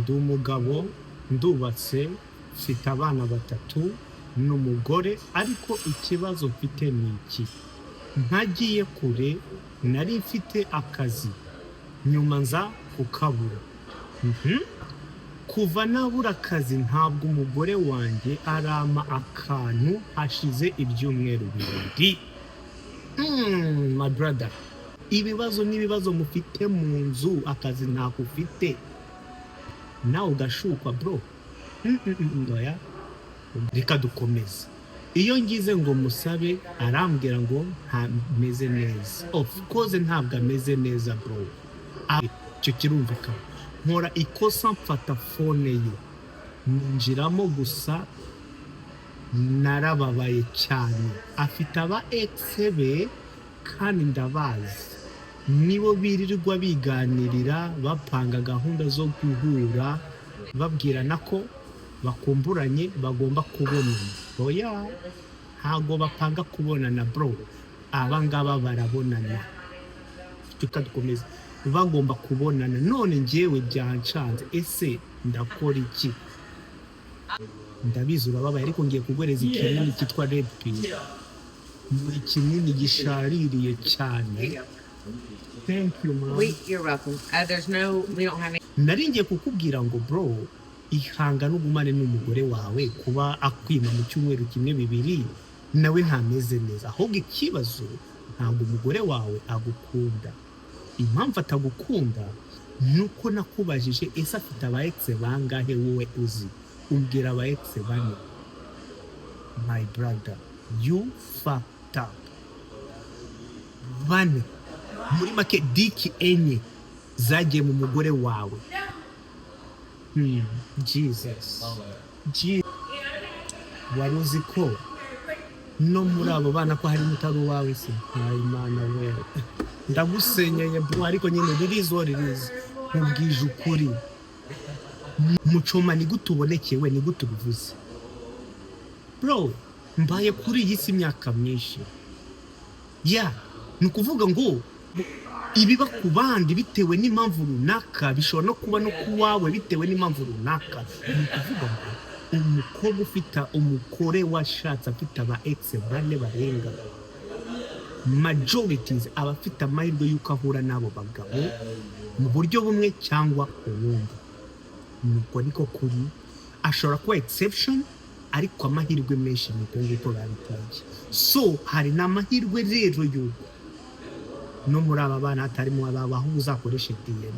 ndi umugabo ndubatse mfite abana 3 n'umugore, ariko ikibazo mfite ni iki: ntagiye kure nari mfite akazi nyuma nza kukabura. Kuva nabura akazi ntabwo umugore wanjye arama akantu hashize ibyumweru 2. My brother, ibibazo n'ibibazo mufite mu nzu, akazi ntako ufite, nawe ugashukwa bro. Oya, reka dukomeze. Iyo ngize ngo musabe arambwira ngo ntameze neza. Of course ntabwo ameze neza bro. Icyo kirumvikana. Nkora ikosa mfata phone ye, ninjiramo gusa narababaye cyane. Afite aba ex be kandi ndabazi, nibo birirwa biganirira bapanga gahunda zo guhura, babwirana ko bakumburanye bagomba kubonana. Oya, ntago bapanga kubonana bro, abangaba barabonana. Tukadukomeza bagomba kubonana. None njyewe byancanze, ese ndakora iki? Ndabizi urababaye, ariko ngiye kuguhereza ikinini cyitwa Red Pill. Ni ikinini gishaririye cyane. Thank you man. You're welcome. We don't have any. Nari ngiye kukubwira ngo bro, ihangane ugumane n'umugore wawe. Kuba akwima mu cyumweru kimwe 2 nawe ntameze neza, ahubwo ikibazo ntabwo umugore wawe agukunda. Impamvu atagukunda nuko nakubajije ese afite aba ex bangahe wowe uzi? Umbwira aba ex bane. My brother, you fucked up. Bane. Muri make diki enye zagiye mu mugore wawe. Jesus. Wari uzi ko no muri abo bana ko hari mutari wawe se? Imana we, ndagusenyeye bro, ariko nyine birizo ririzi. Nkubwije ukuri, Muchoma ni gute ubonekewe, ni gute ubivuze bro? Mbaye kuri iyi si imyaka myinshi. Ni ukuvuga ngo ibiba ku bandi bitewe n'impamvu runaka bishobora no kuba no kuwawe bitewe n'impamvu runaka. Ni ukuvuga ngo umukobwa ufite umugore washatse afite aba ex bane barenga, majorities aba afite amahirwe y'uko ahura n'abo bagabo mu buryo bumwe cyangwa ubundi. Nuko niko kuri, ashobora kuba exception, ariko amahirwe menshi ni uko nguko babitaje. So hari n'amahirwe rero y'uko no muri aba bana hatarimo ababaho uzakoresha DNA.